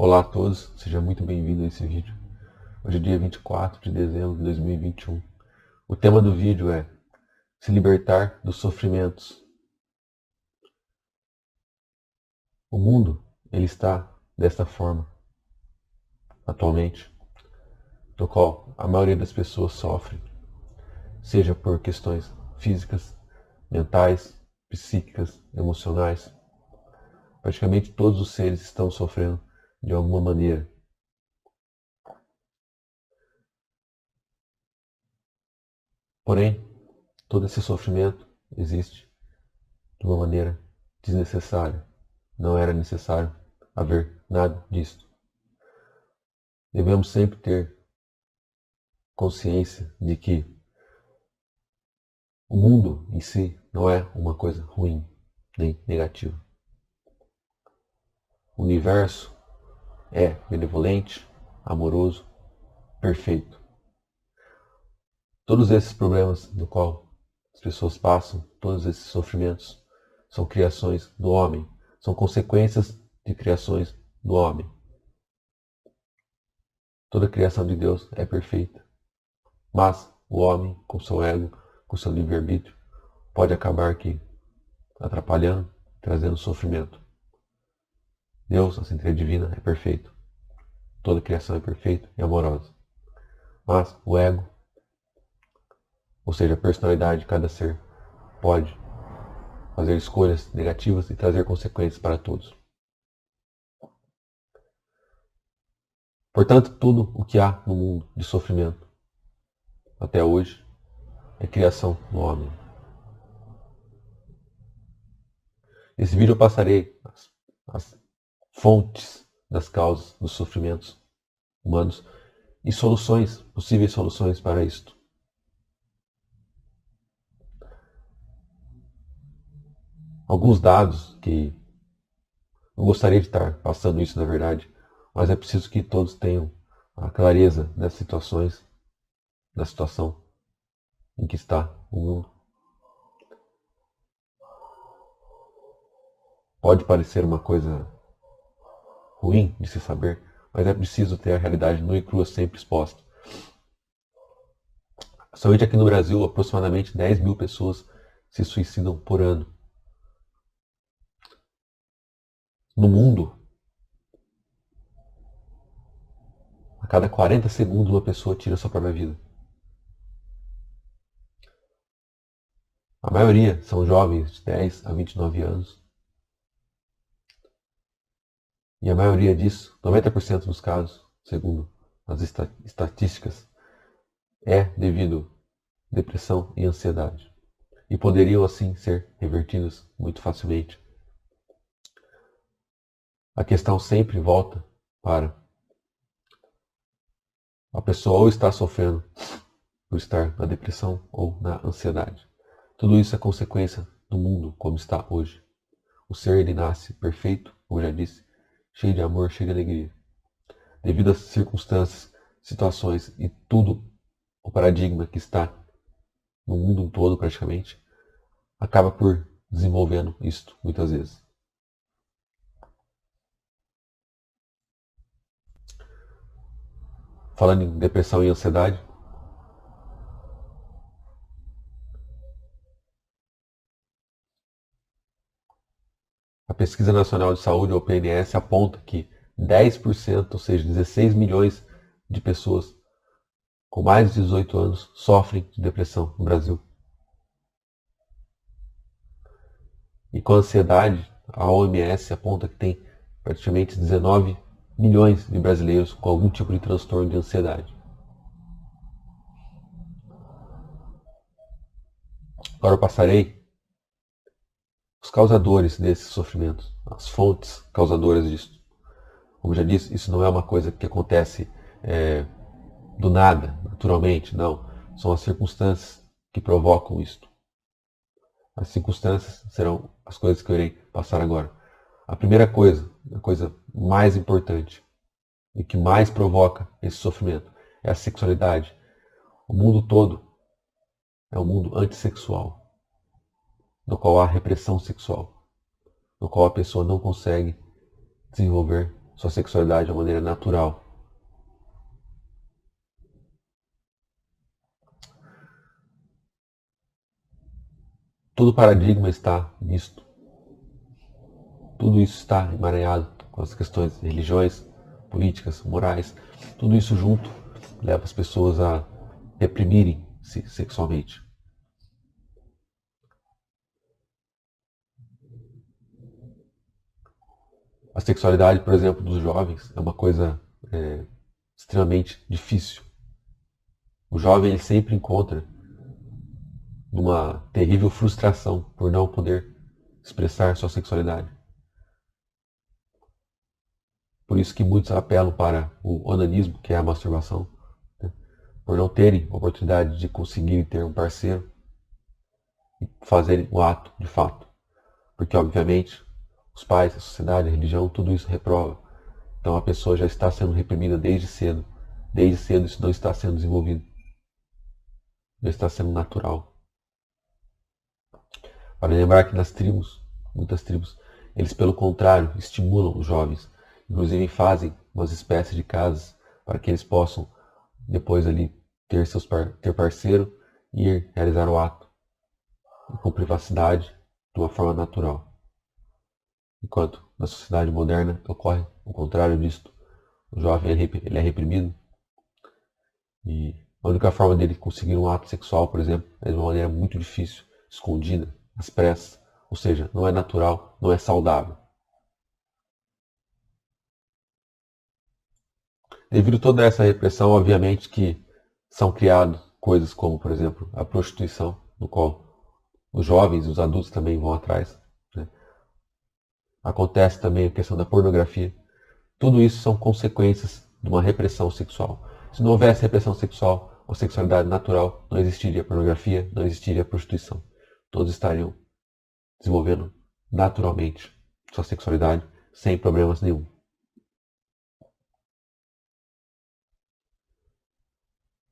Olá a todos, seja muito bem-vindo a esse vídeo. Hoje é dia 24 de dezembro de 2021. O tema do vídeo é se libertar dos sofrimentos. O mundo, ele está desta forma, atualmente, no qual a maioria das pessoas sofre, seja por questões físicas, mentais, psíquicas, emocionais. Praticamente todos os seres estão sofrendo de alguma maneira. Porém, todo esse sofrimento existe de uma maneira desnecessária. Não era necessário haver nada disto. Devemos sempre ter consciência de que o mundo em si não é uma coisa ruim nem negativa. O universo é benevolente, amoroso, perfeito. Todos esses problemas no qual as pessoas passam, todos esses sofrimentos, são criações do homem, são consequências de criações do homem. Toda a criação de Deus é perfeita, mas o homem, com seu ego, com seu livre-arbítrio, pode acabar aqui atrapalhando, trazendo sofrimento. Deus, a centelha divina, é perfeito. Toda a criação é perfeita e amorosa. Mas o ego, ou seja, a personalidade de cada ser, pode fazer escolhas negativas e trazer consequências para todos. Portanto, tudo o que há no mundo de sofrimento até hoje é criação do homem. Nesse vídeo eu passarei as fontes das causas dos sofrimentos humanos e soluções, possíveis soluções para isto. Alguns dados que não gostaria de estar passando isso na verdade, mas é preciso que todos tenham a clareza das situações, da situação em que está o mundo. Pode parecer uma coisa ruim de se saber, mas é preciso ter a realidade nua e crua sempre exposta. Somente aqui no Brasil, aproximadamente 10 mil pessoas se suicidam por ano. No mundo, a cada 40 segundos uma pessoa tira sua própria vida. A maioria são jovens de 10 a 29 anos. E a maioria disso, 90% dos casos, segundo as estatísticas, é devido à depressão e ansiedade. E poderiam assim ser revertidas muito facilmente. A questão sempre volta para a pessoa ou estar sofrendo por estar na depressão ou na ansiedade. Tudo isso é consequência do mundo como está hoje. O ser ele nasce perfeito, como já disse, cheio de amor, cheio de alegria. Devido às circunstâncias, situações e tudo o paradigma que está no mundo todo praticamente, acaba por desenvolvendo isto muitas vezes. Falando em depressão e ansiedade, a Pesquisa Nacional de Saúde, ou PNS, aponta que 10%, ou seja, 16 milhões de pessoas com mais de 18 anos sofrem de depressão no Brasil. E com a ansiedade, a OMS aponta que tem praticamente 19 milhões de brasileiros com algum tipo de transtorno de ansiedade. Agora eu passarei os causadores desses sofrimentos, as fontes causadoras disso. Como já disse, isso não é uma coisa que acontece do nada, naturalmente, não. São as circunstâncias que provocam isto. As circunstâncias serão as coisas que eu irei passar agora. A primeira coisa, a coisa mais importante e que mais provoca esse sofrimento é a sexualidade. O mundo todo é um mundo antissexual, no qual há repressão sexual, no qual a pessoa não consegue desenvolver sua sexualidade de uma maneira natural. Todo o paradigma está nisto. Tudo isso está emaranhado com as questões de religiões, políticas, morais. Tudo isso junto leva as pessoas a reprimirem-se sexualmente. A sexualidade, por exemplo, dos jovens é uma coisa extremamente difícil. O jovem ele sempre encontra uma terrível frustração por não poder expressar sua sexualidade. Por isso que muitos apelam para o onanismo, que é a masturbação, né? Por não terem oportunidade de conseguir ter um parceiro e fazerem o ato de fato. Porque, obviamente, os pais, a sociedade, a religião, tudo isso reprova. Então a pessoa já está sendo reprimida desde cedo. Desde cedo isso não está sendo desenvolvido. Não está sendo natural. Para lembrar que nas tribos, muitas tribos, eles pelo contrário estimulam os jovens. Inclusive fazem umas espécies de casas para que eles possam depois ali ter parceiro e ir realizar o ato com privacidade de uma forma natural. Enquanto na sociedade moderna ocorre o contrário disto. O jovem ele é reprimido e a única forma dele conseguir um ato sexual, por exemplo, é de uma maneira muito difícil, escondida, às pressas, ou seja, não é natural, não é saudável. Devido a toda essa repressão, obviamente que são criadas coisas como, por exemplo, a prostituição, no qual os jovens e os adultos também vão atrás, né? Acontece também a questão da pornografia. Tudo isso são consequências de uma repressão sexual. Se não houvesse repressão sexual ou sexualidade natural, não existiria pornografia, não existiria prostituição. Todos estariam desenvolvendo naturalmente sua sexualidade sem problemas nenhum.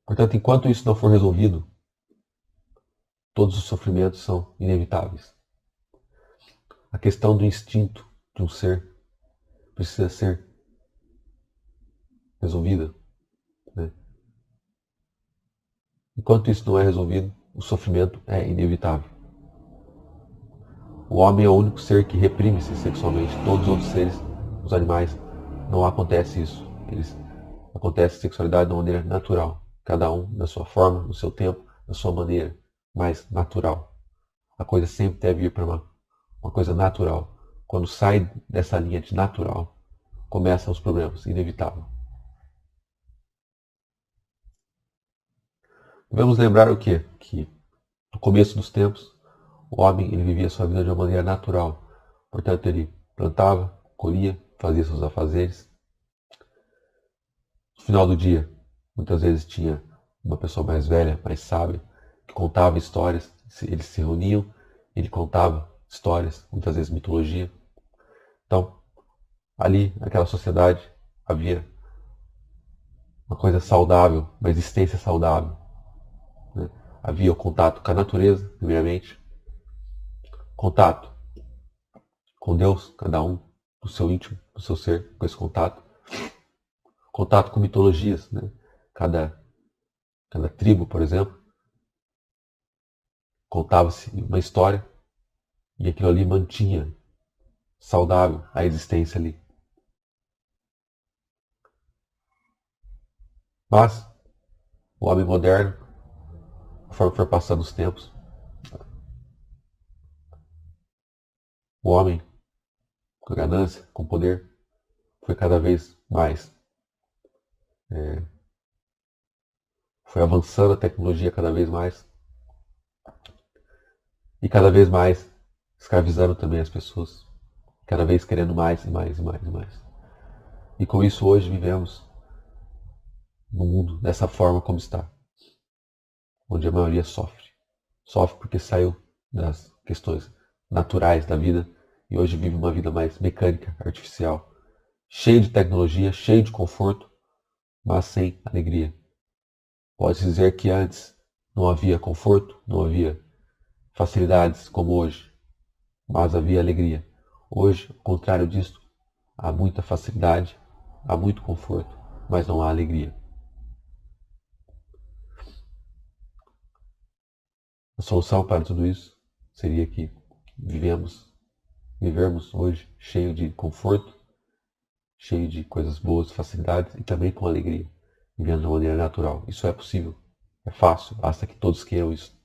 Portanto, enquanto isso não for resolvido, todos os sofrimentos são inevitáveis. A questão do instinto de um ser precisa ser resolvida, né? Enquanto isso não é resolvido, o sofrimento é inevitável. O homem é o único ser que reprime-se sexualmente. Todos os outros seres, os animais, não acontece isso. Acontece sexualidade de uma maneira natural. Cada um da sua forma, no seu tempo, da sua maneira mais natural. A coisa sempre deve ir para uma coisa natural. Quando sai dessa linha de natural, começam os problemas, inevitável. Devemos lembrar o quê? Que no começo dos tempos, o homem ele vivia sua vida de uma maneira natural. Portanto, ele plantava, colhia, fazia seus afazeres. No final do dia, muitas vezes tinha uma pessoa mais velha, mais sábia, que contava histórias. Eles se reuniam, ele contava histórias, muitas vezes mitologia. Então, ali, naquela sociedade, havia uma coisa saudável, uma existência saudável, né? Havia o contato com a natureza, primeiramente, contato com Deus, cada um do seu íntimo, do seu ser, com esse contato. Contato com mitologias, né? Cada tribo, por exemplo, contava-se uma história e aquilo ali mantinha saudável a existência ali. Mas o homem moderno, conforme for passando os tempos, o homem com ganância, com poder, foi cada vez mais. Foi avançando a tecnologia cada vez mais e cada vez mais escravizando também as pessoas, cada vez querendo mais e mais e mais e mais. E com isso hoje vivemos no mundo dessa forma como está, onde a maioria sofre. Sofre porque saiu das questões naturais da vida e hoje vive uma vida mais mecânica, artificial, cheia de tecnologia, cheia de conforto, mas sem alegria. Pode-se dizer que antes não havia conforto, não havia facilidades como hoje, mas havia alegria. Hoje, ao contrário disso, há muita facilidade, há muito conforto, mas não há alegria. A solução para tudo isso seria que vivermos hoje cheio de conforto, cheio de coisas boas, facilidades e também com alegria, vivendo de uma maneira natural. Isso é possível, é fácil, basta que todos queiram isso.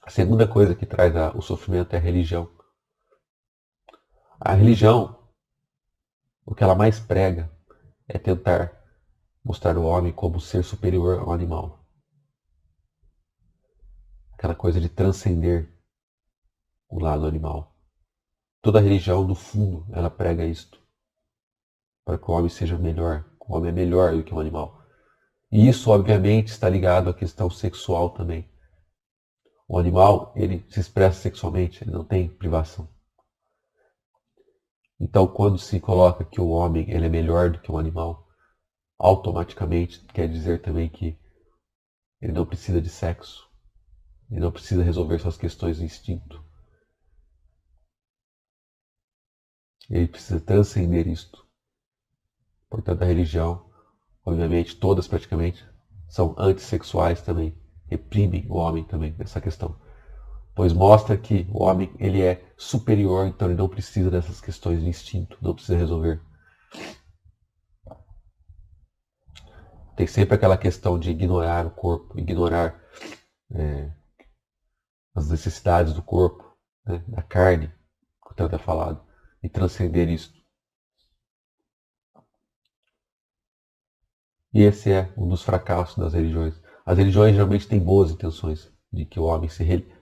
A segunda coisa que traz o sofrimento é a religião. A religião, o que ela mais prega é tentar mostrar o homem como ser superior ao animal. Aquela coisa de transcender o lado animal. Toda religião, no fundo, ela prega isto. Para que o homem seja melhor. O homem é melhor do que um animal. E isso, obviamente, está ligado à questão sexual também. O animal, ele se expressa sexualmente, ele não tem privação. Então, quando se coloca que o homem ele é melhor do que um animal, automaticamente quer dizer também que ele não precisa de sexo. Ele não precisa resolver suas questões de instinto. Ele precisa transcender isto. Portanto, a religião, obviamente, todas praticamente, são antissexuais também. Reprimem o homem também nessa questão. Pois mostra que o homem ele é superior, então ele não precisa dessas questões de instinto, não precisa resolver. Tem sempre aquela questão de ignorar o corpo, ignorar as necessidades do corpo, né, da carne, que o tanto é falado, e transcender isso. E esse é um dos fracassos das religiões. As religiões geralmente têm boas intenções de que o homem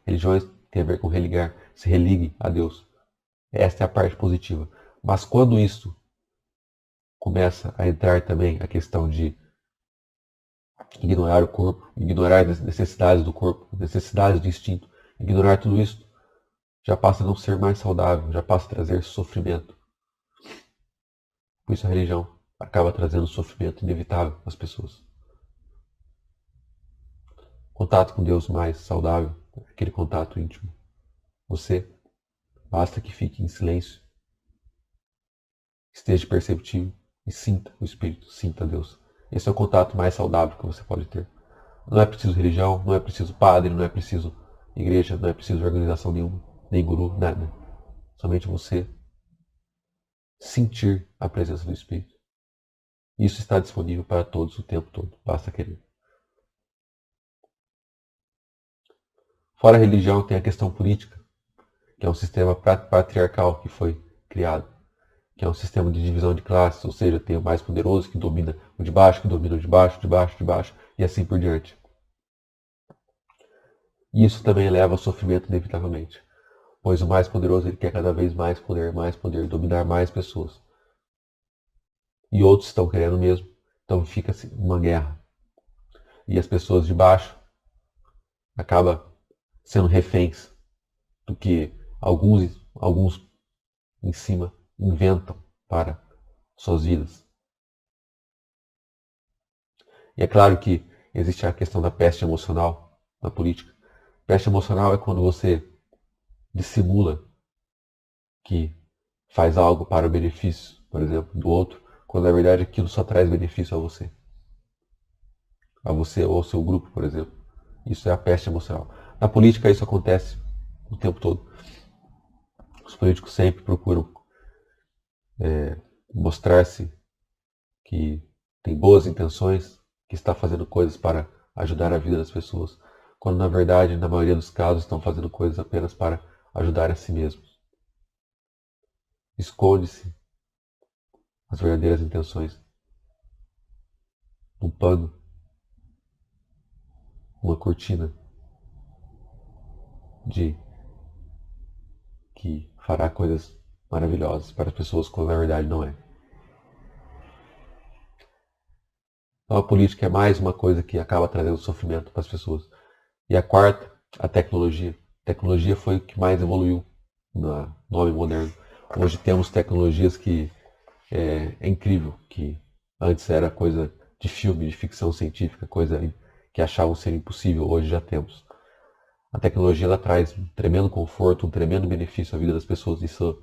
religiões têm a ver com religar, se religue a Deus. Esta é a parte positiva. Mas quando isso começa a entrar também a questão de ignorar o corpo, ignorar as necessidades do corpo, necessidades do instinto, ignorar tudo isso, já passa a não ser mais saudável, já passa a trazer sofrimento. Por isso a religião acaba trazendo sofrimento inevitável às pessoas. Contato com Deus mais saudável, aquele contato íntimo. Você, basta que fique em silêncio, esteja perceptível e sinta o Espírito, sinta Deus. Esse é o contato mais saudável que você pode ter. Não é preciso religião, não é preciso padre, não é preciso igreja, não é preciso organização nenhuma, nem guru, nada. Somente você sentir a presença do Espírito. Isso está disponível para todos o tempo todo, basta querer. Fora a religião, tem a questão política, que é um sistema patriarcal que foi criado, que é um sistema de divisão de classes, ou seja, tem o mais poderoso que domina o de baixo, que domina o de baixo, de baixo, de baixo, e assim por diante. E isso também leva ao sofrimento inevitavelmente, pois o mais poderoso ele quer cada vez mais poder, dominar mais pessoas. E outros estão querendo mesmo, então fica uma guerra. E as pessoas de baixo acabam sendo reféns do que alguns em cima inventam para suas vidas. E é claro que existe a questão da peste emocional na política. Peste emocional é quando você dissimula que faz algo para o benefício, por exemplo, do outro, quando na verdade aquilo só traz benefício a você. A você ou ao seu grupo, por exemplo. Isso é a peste emocional. Na política isso acontece o tempo todo. Os políticos sempre procuram mostrar-se que tem boas intenções, que está fazendo coisas para ajudar a vida das pessoas, quando na verdade, na maioria dos casos, estão fazendo coisas apenas para ajudar a si mesmos. Esconde-se as verdadeiras intenções num pano, uma cortina de que fará coisas maravilhosas para as pessoas quando na verdade não é. Então a política é mais uma coisa que acaba trazendo sofrimento para as pessoas. E a quarta, a tecnologia. A tecnologia foi o que mais evoluiu no homem moderno. Hoje temos tecnologias que é incrível, que antes era coisa de filme, de ficção científica, coisa que achavam ser impossível, hoje já temos. A tecnologia ela traz um tremendo conforto, um tremendo benefício à vida das pessoas, isso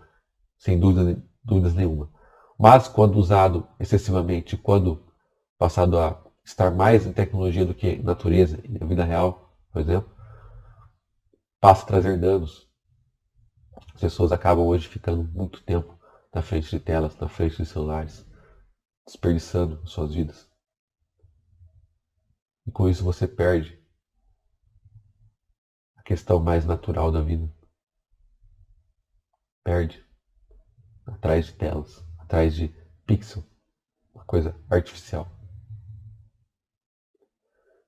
sem dúvidas nenhuma. Mas quando usado excessivamente, quando passado a estar mais em tecnologia do que em natureza e na vida real, por exemplo, passa a trazer danos. As pessoas acabam hoje ficando muito tempo na frente de telas, na frente de celulares, desperdiçando suas vidas. E com isso você perde a questão mais natural da vida. Perde atrás de telas, atrás de pixel, uma coisa artificial.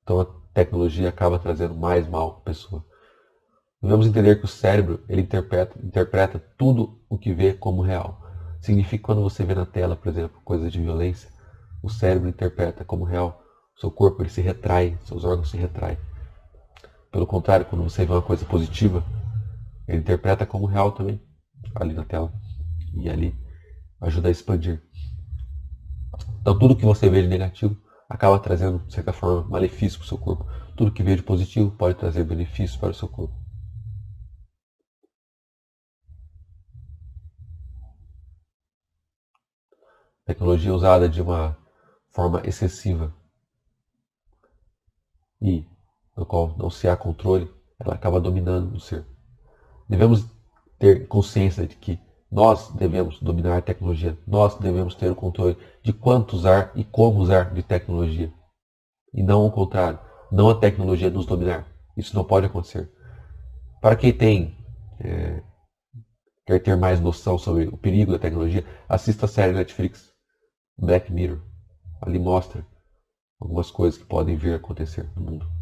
Então a tecnologia acaba trazendo mais mal para a pessoa. Devemos entender que o cérebro ele interpreta tudo o que vê como real. Significa que quando você vê na tela, por exemplo, coisas de violência, o cérebro interpreta como real. O seu corpo ele se retrai, seus órgãos se retraem. Pelo contrário, quando você vê uma coisa positiva, ele interpreta como real também, ali na tela. E ali ajuda a expandir. Então tudo que você vê de negativo acaba trazendo, de certa forma, malefício para o seu corpo. Tudo que vê de positivo pode trazer benefícios para o seu corpo. Tecnologia usada de uma forma excessiva e no qual não se há controle, ela acaba dominando o ser. Devemos ter consciência de que nós devemos dominar a tecnologia, nós devemos ter o controle de quanto usar e como usar de tecnologia. E não o contrário, não a tecnologia nos dominar. Isso não pode acontecer. Para quem quer ter mais noção sobre o perigo da tecnologia, assista a série Netflix Black Mirror. Ali mostra algumas coisas que podem vir a acontecer no mundo.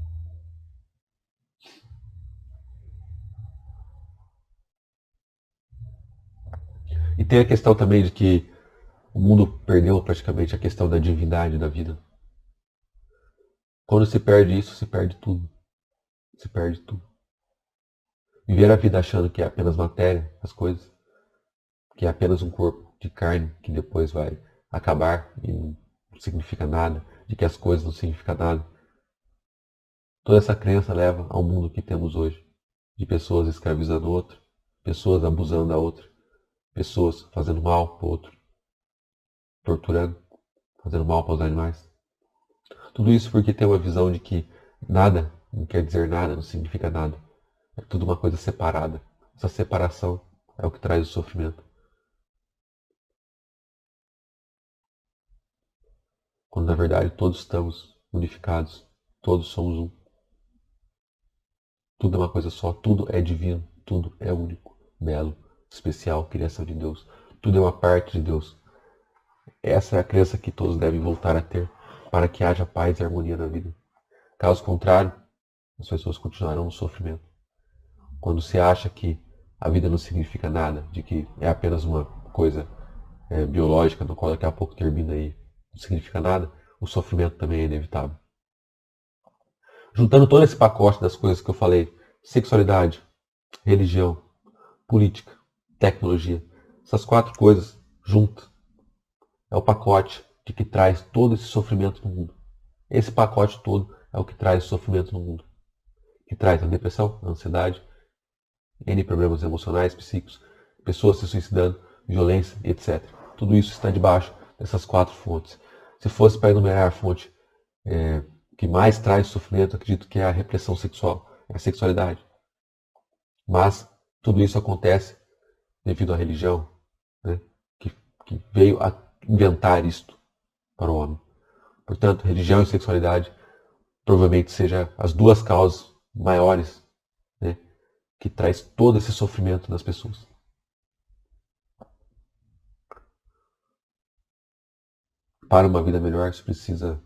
E tem a questão também de que o mundo perdeu praticamente a questão da divindade da vida. Quando se perde isso, se perde tudo. Se perde tudo. Viver a vida achando que é apenas matéria, as coisas, que é apenas um corpo de carne que depois vai acabar e não significa nada, de que as coisas não significam nada. Toda essa crença leva ao mundo que temos hoje, de pessoas escravizando o outro, pessoas abusando da outra, pessoas fazendo mal para o outro, torturando, fazendo mal para os animais. Tudo isso porque tem uma visão de que nada não quer dizer nada, não significa nada. É tudo uma coisa separada. Essa separação é o que traz o sofrimento. Quando na verdade todos estamos unificados, todos somos um. Tudo é uma coisa só, tudo é divino, tudo é único, belo, especial, criação de Deus. Tudo é uma parte de Deus. Essa é a crença que todos devem voltar a ter para que haja paz e harmonia na vida. Caso contrário, as pessoas continuarão no sofrimento. Quando se acha que a vida não significa nada, de que é apenas uma coisa biológica, no qual daqui a pouco termina aí, não significa nada, o sofrimento também é inevitável. Juntando todo esse pacote das coisas que eu falei, sexualidade, religião, política, tecnologia, essas 4 coisas juntas, é o pacote de que traz todo esse sofrimento no mundo. Esse pacote todo é o que traz sofrimento no mundo. Que traz a depressão, a ansiedade, N problemas emocionais, psíquicos, pessoas se suicidando, violência, etc. Tudo isso está debaixo dessas 4 fontes. Se fosse para enumerar a fonte que mais traz sofrimento, acredito que é a repressão sexual, é a sexualidade. Mas tudo isso acontece devido à religião, né, que veio a inventar isto para o homem. Portanto, religião e sexualidade provavelmente sejam as 2 causas maiores, né, que traz todo esse sofrimento nas pessoas. Para uma vida melhor, isso precisa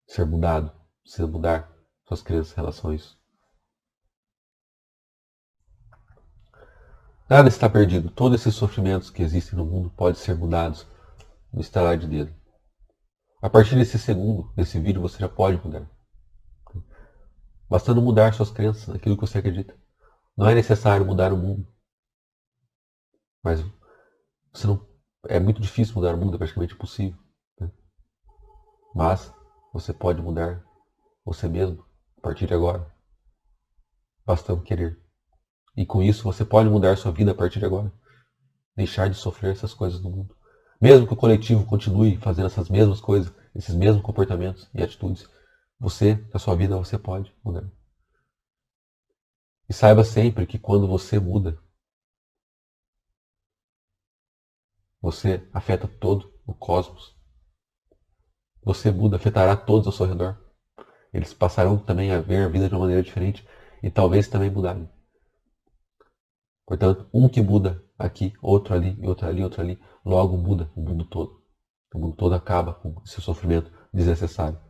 ser mudado, precisa mudar suas crenças em relação a isso. Nada está perdido. Todos esses sofrimentos que existem no mundo podem ser mudados no estalar de dedo. A partir desse segundo, desse vídeo, você já pode mudar. Bastando mudar suas crenças naquilo que você acredita. Não é necessário mudar o mundo. Mas você não, é muito difícil mudar o mundo, é praticamente impossível. Né? Mas você pode mudar você mesmo a partir de agora. Bastando querer. E com isso você pode mudar sua vida a partir de agora. deixar de sofrer essas coisas no mundo. Mesmo que o coletivo continue fazendo essas mesmas coisas, esses mesmos comportamentos e atitudes, você, na sua vida, você pode mudar. E saiba sempre que quando você muda, você afeta todo o cosmos. Você muda, afetará todos ao seu redor. Eles passarão também a ver a vida de uma maneira diferente e talvez também mudarem. Portanto, um que muda aqui, outro ali, outro ali, outro ali, logo muda o mundo todo. O mundo todo acaba com esse sofrimento desnecessário.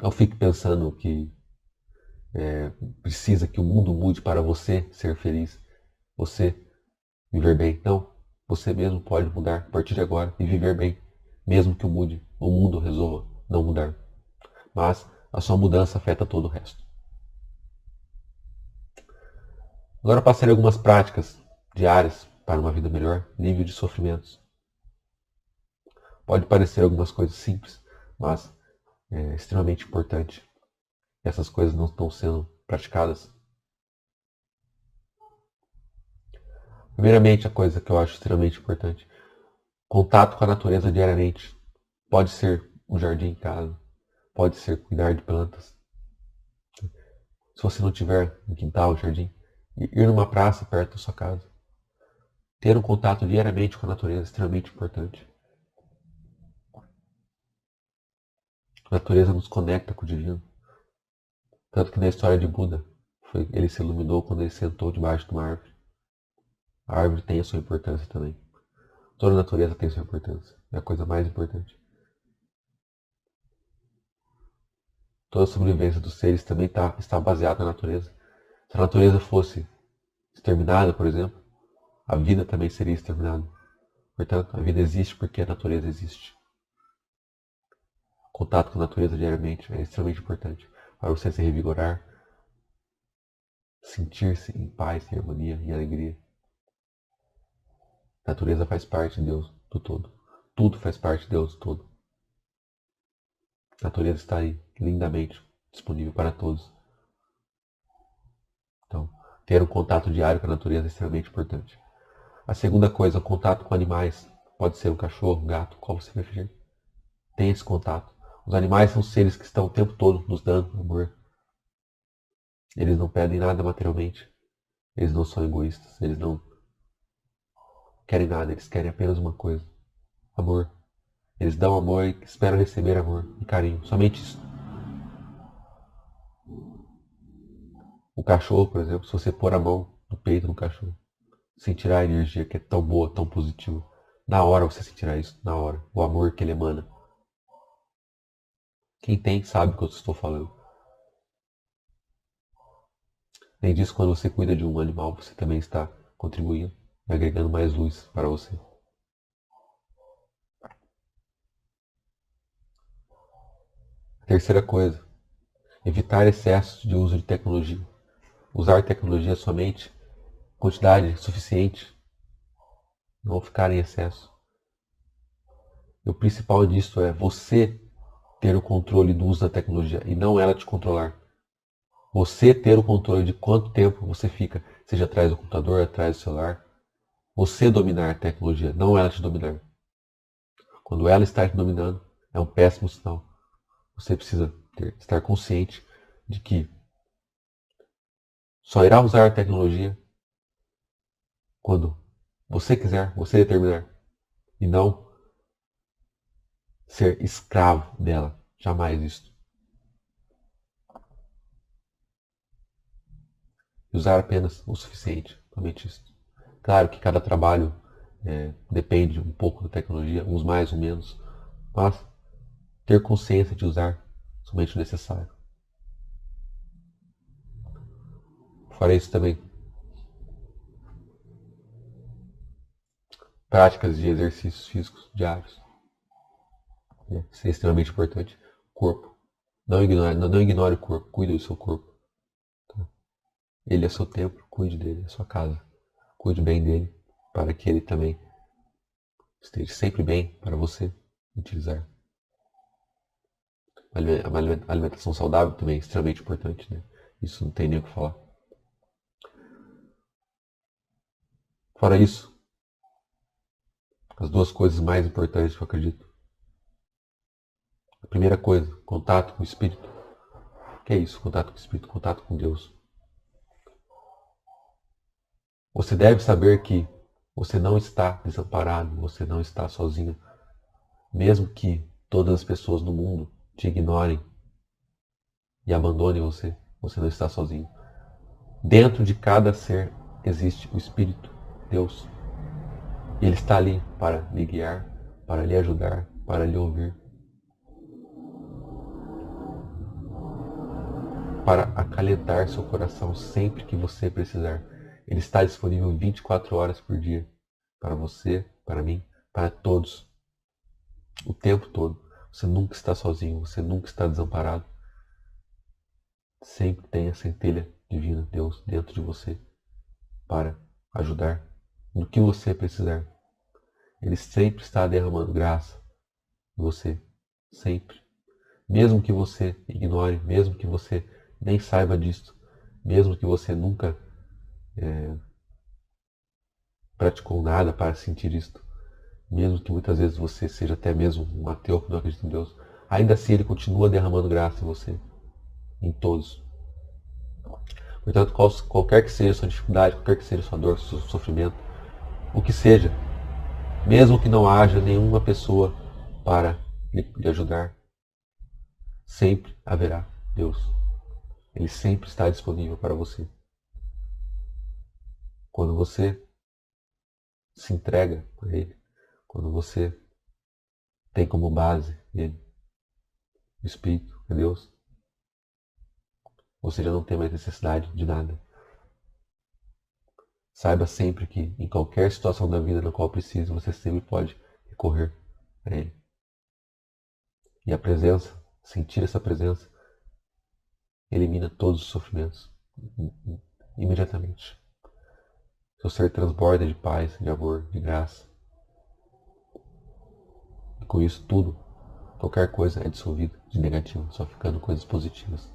Não fique pensando que precisa que o mundo mude para você ser feliz, você viver bem. Não, você mesmo pode mudar a partir de agora e viver bem, mesmo que o mundo resolva não mudar. Mas a sua mudança afeta todo o resto. Agora passarei algumas práticas diárias para uma vida melhor, livre de sofrimentos. Pode parecer algumas coisas simples, mas é extremamente importante. Essas coisas não estão sendo praticadas. Primeiramente, a coisa que eu acho extremamente importante: contato com a natureza diariamente. Pode ser um jardim em casa, pode ser cuidar de plantas. Se você não tiver um quintal, um jardim, ir numa praça perto da sua casa. Ter um contato diariamente com a natureza é extremamente importante. A natureza nos conecta com o divino. Tanto que na história de Buda, ele se iluminou quando ele sentou debaixo de uma árvore. A árvore tem a sua importância também. Toda a natureza tem a sua importância. É a coisa mais importante. Toda a sobrevivência dos seres também está baseada na natureza. Se a natureza fosse exterminada, por exemplo, a vida também seria exterminada. Portanto, a vida existe porque a natureza existe. Contato com a natureza diariamente é extremamente importante para você se revigorar, sentir-se em paz, em harmonia, em alegria. A natureza faz parte de Deus do todo. Tudo faz parte de Deus do todo. A natureza está aí, lindamente, disponível para todos. Então, ter um contato diário com a natureza é extremamente importante. A segunda coisa, o contato com animais. Pode ser um cachorro, um gato, qual você preferir. Tenha esse contato. Os animais são seres que estão o tempo todo nos dando amor. Eles não pedem nada materialmente. Eles não são egoístas. Eles não querem nada. Eles querem apenas uma coisa: amor. Eles dão amor e esperam receber amor e carinho. Somente isso. O cachorro, por exemplo, se você pôr a mão no peito do cachorro, sentirá a energia que é tão boa, tão positiva. Na hora você sentirá isso, na hora. O amor que ele emana. Quem tem sabe o que eu estou falando. Além disso, quando você cuida de um animal, você também está contribuindo e agregando mais luz para você. A terceira coisa, evitar excessos de uso de tecnologia. Usar tecnologia somente quantidade suficiente, não ficar em excesso. E o principal disso é você ter o controle do uso da tecnologia e não ela te controlar. Você ter o controle de quanto tempo você fica, seja atrás do computador, atrás do celular. Você dominar a tecnologia, não ela te dominar. Quando ela está te dominando, é um péssimo sinal. Você precisa estar consciente de que só irá usar a tecnologia quando você quiser, você determinar. E não ser escravo dela. Jamais isso. Usar apenas o suficiente. Somente isso. Claro que cada trabalho depende um pouco da tecnologia, uns mais, uns menos. Mas ter consciência de usar somente o necessário. Farei isso também. Práticas de exercícios físicos diários. Isso é extremamente importante. Corpo. Não ignore o corpo. Cuide do seu corpo. Tá? Ele é seu templo. Cuide dele. É sua casa. Cuide bem dele para que ele também esteja sempre bem para você utilizar. A alimentação saudável também é extremamente importante. Né? Isso não tem nem o que falar. Fora isso, As duas coisas mais importantes que eu acredito. A primeira coisa, contato com o Espírito. O que é isso? Contato com o Espírito, contato com Deus. Você deve saber que você não está desamparado, você não está sozinho. Mesmo que todas as pessoas no mundo te ignorem e abandonem você, você não está sozinho. Dentro de cada ser existe o Espírito, Deus. E Ele está ali para lhe guiar, para lhe ajudar, para lhe ouvir. Para acalentar seu coração sempre que você precisar. Ele está disponível 24 horas por dia. Para você, para mim, para todos. O tempo todo. Você nunca está sozinho, você nunca está desamparado. Sempre tem a centelha divina, Deus, dentro de você para ajudar no que você precisar. Ele sempre está derramando graça em você. Sempre. Mesmo que você ignore, mesmo que você nem saiba disso, mesmo que você nunca praticou nada para sentir isto, mesmo que muitas vezes você seja até mesmo um ateu que não acredita em Deus, ainda assim Ele continua derramando graça em você, em todos. Portanto, qualquer que seja a sua dificuldade, qualquer que seja a sua dor, seu sofrimento, o que seja, mesmo que não haja nenhuma pessoa para lhe ajudar, sempre haverá Deus. Ele sempre está disponível para você. Quando você se entrega a Ele, quando você tem como base Ele, o Espírito, é Deus, você já não tem mais necessidade de nada. Saiba sempre que em qualquer situação da vida na qual precise, você sempre pode recorrer a Ele. E a presença, sentir essa presença, elimina todos os sofrimentos imediatamente. Seu ser transborda de paz, de amor, de graça. E com isso tudo, qualquer coisa é dissolvida de negativo, só ficando coisas positivas.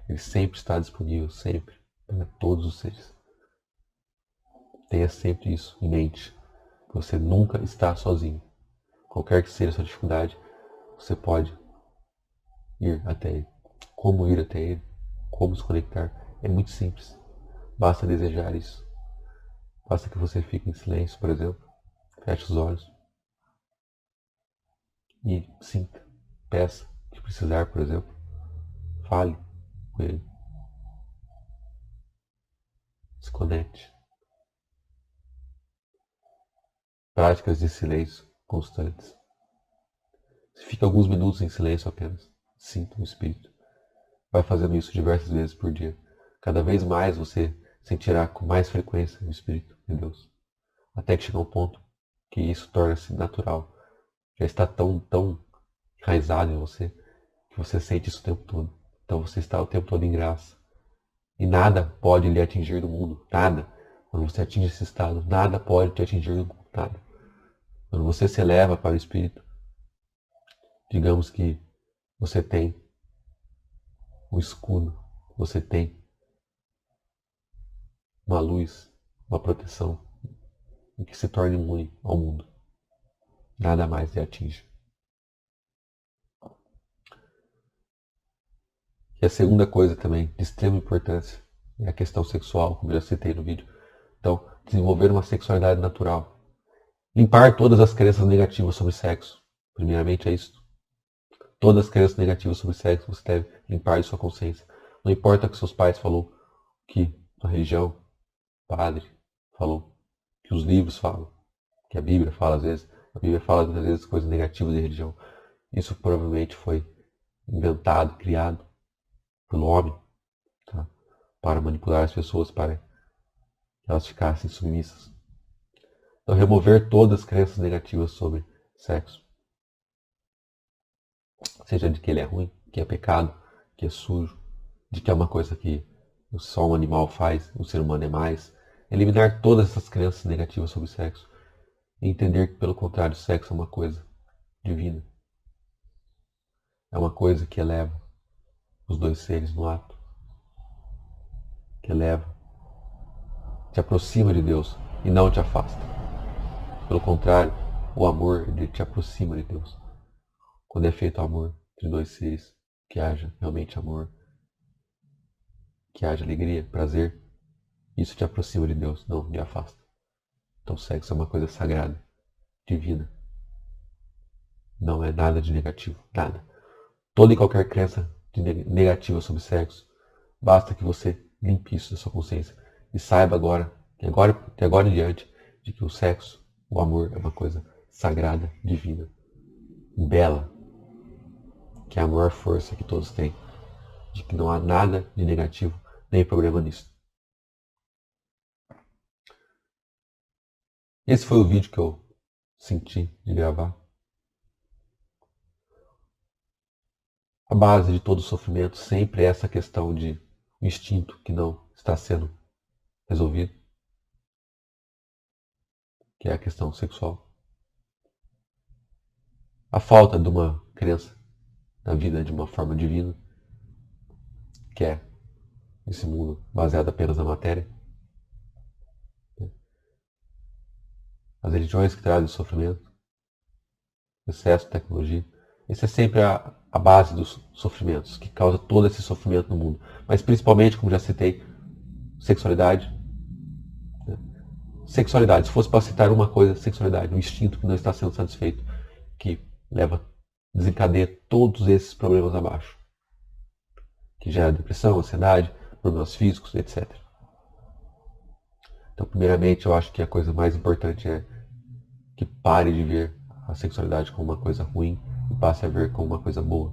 Ele sempre está disponível, sempre, para todos os seres. Tenha sempre isso em mente. Você nunca está sozinho. Qualquer que seja a sua dificuldade, você pode ir até Ele. Como ir até Ele? Como se conectar? É muito simples. Basta desejar isso. Basta que você fique em silêncio, por exemplo. Feche os olhos. E sinta. Peça. Se precisar, por exemplo. Fale com Ele. Se conecte. Práticas de silêncio constantes. Fique alguns minutos em silêncio apenas. Sinta o Espírito. Vai fazendo isso diversas vezes por dia. Cada vez mais você sentirá com mais frequência o Espírito de Deus. Até que chega um ponto que isso torna-se natural. Já está tão enraizado em você que você sente isso o tempo todo. Então você está o tempo todo em graça. E nada pode lhe atingir do mundo. Nada. Quando você atinge esse estado, nada pode te atingir do mundo. Nada. Quando você se eleva para o Espírito, digamos que você tem um escudo, você tem uma luz, uma proteção, e que se torna imune ao mundo. Nada mais lhe atinge. E a segunda coisa também, de extrema importância, é a questão sexual, como eu já citei no vídeo. Então, desenvolver uma sexualidade natural. Limpar todas as crenças negativas sobre sexo. Primeiramente é isso. Todas as crenças negativas sobre sexo você deve limpar de sua consciência. Não importa o que seus pais falou, que a religião, o padre falou, que os livros falam, que a Bíblia fala às vezes. A Bíblia fala às vezes coisas negativas de religião. Isso provavelmente foi inventado, criado pelo homem, tá? Para manipular as pessoas, para que elas ficassem submissas. Então, remover todas as crenças negativas sobre sexo. Seja de que ele é ruim, que é pecado, que é sujo, de que é uma coisa que só um animal faz, o ser humano é mais. Eliminar todas essas crenças negativas sobre sexo. E entender que, pelo contrário, o sexo é uma coisa divina. É uma coisa que eleva os dois seres no ato. Que eleva, te aproxima de Deus e não te afasta. Pelo contrário, o amor ele te aproxima de Deus. Quando é feito amor entre dois seres, que haja realmente amor, que haja alegria, prazer, isso te aproxima de Deus, não te afasta. Então o sexo é uma coisa sagrada, divina. Não é nada de negativo, nada. Toda e qualquer crença negativa sobre sexo, basta que você limpe isso da sua consciência e saiba agora, de agora em diante, de que o sexo, o amor é uma coisa sagrada, divina, bela, que é a maior força que todos têm, de que não há nada de negativo nem problema nisso. Esse foi o vídeo que eu senti de gravar. A base de todo sofrimento sempre é essa questão de um instinto que não está sendo resolvido, que é a questão sexual. A falta de uma crença na vida de uma forma divina, que é esse mundo baseado apenas na matéria. As religiões que trazem sofrimento, excesso de tecnologia. Essa é sempre a base dos sofrimentos, que causa todo esse sofrimento no mundo. Mas principalmente, como já citei, sexualidade. Sexualidade, se fosse para citar uma coisa, sexualidade, um instinto que não está sendo satisfeito, que desencadeia todos esses problemas abaixo, que gera depressão, ansiedade, problemas físicos, etc. Então, primeiramente, eu acho que a coisa mais importante é que pare de ver a sexualidade como uma coisa ruim e passe a ver como uma coisa boa.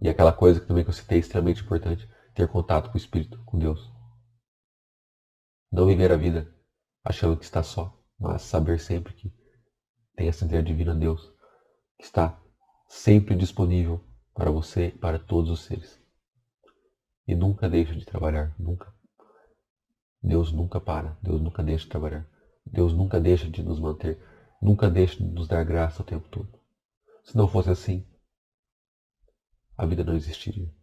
E aquela coisa que também que eu citei, extremamente importante, ter contato com o Espírito, com Deus. Não viver a vida achando que está só, mas saber sempre que tem essa ideia divina Deus, que está sempre disponível para você e para todos os seres. E nunca deixa de trabalhar, nunca. Deus nunca para, Deus nunca deixa de trabalhar. Deus nunca deixa de nos manter, nunca deixa de nos dar graça o tempo todo. Se não fosse assim, a vida não existiria.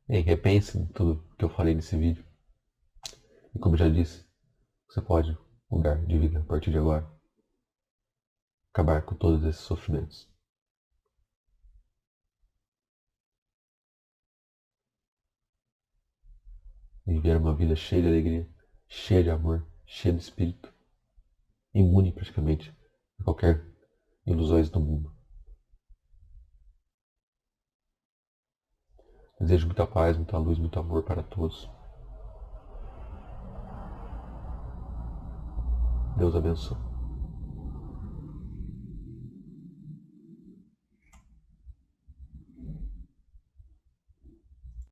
Bem, repense em tudo que eu falei nesse vídeo. E como eu já disse, você pode mudar de vida a partir de agora. Acabar com todos esses sofrimentos. Viver uma vida cheia de alegria, cheia de amor, cheia de espírito. Imune praticamente a qualquer ilusões do mundo. Desejo muita paz, muita luz, muito amor para todos. Deus abençoe.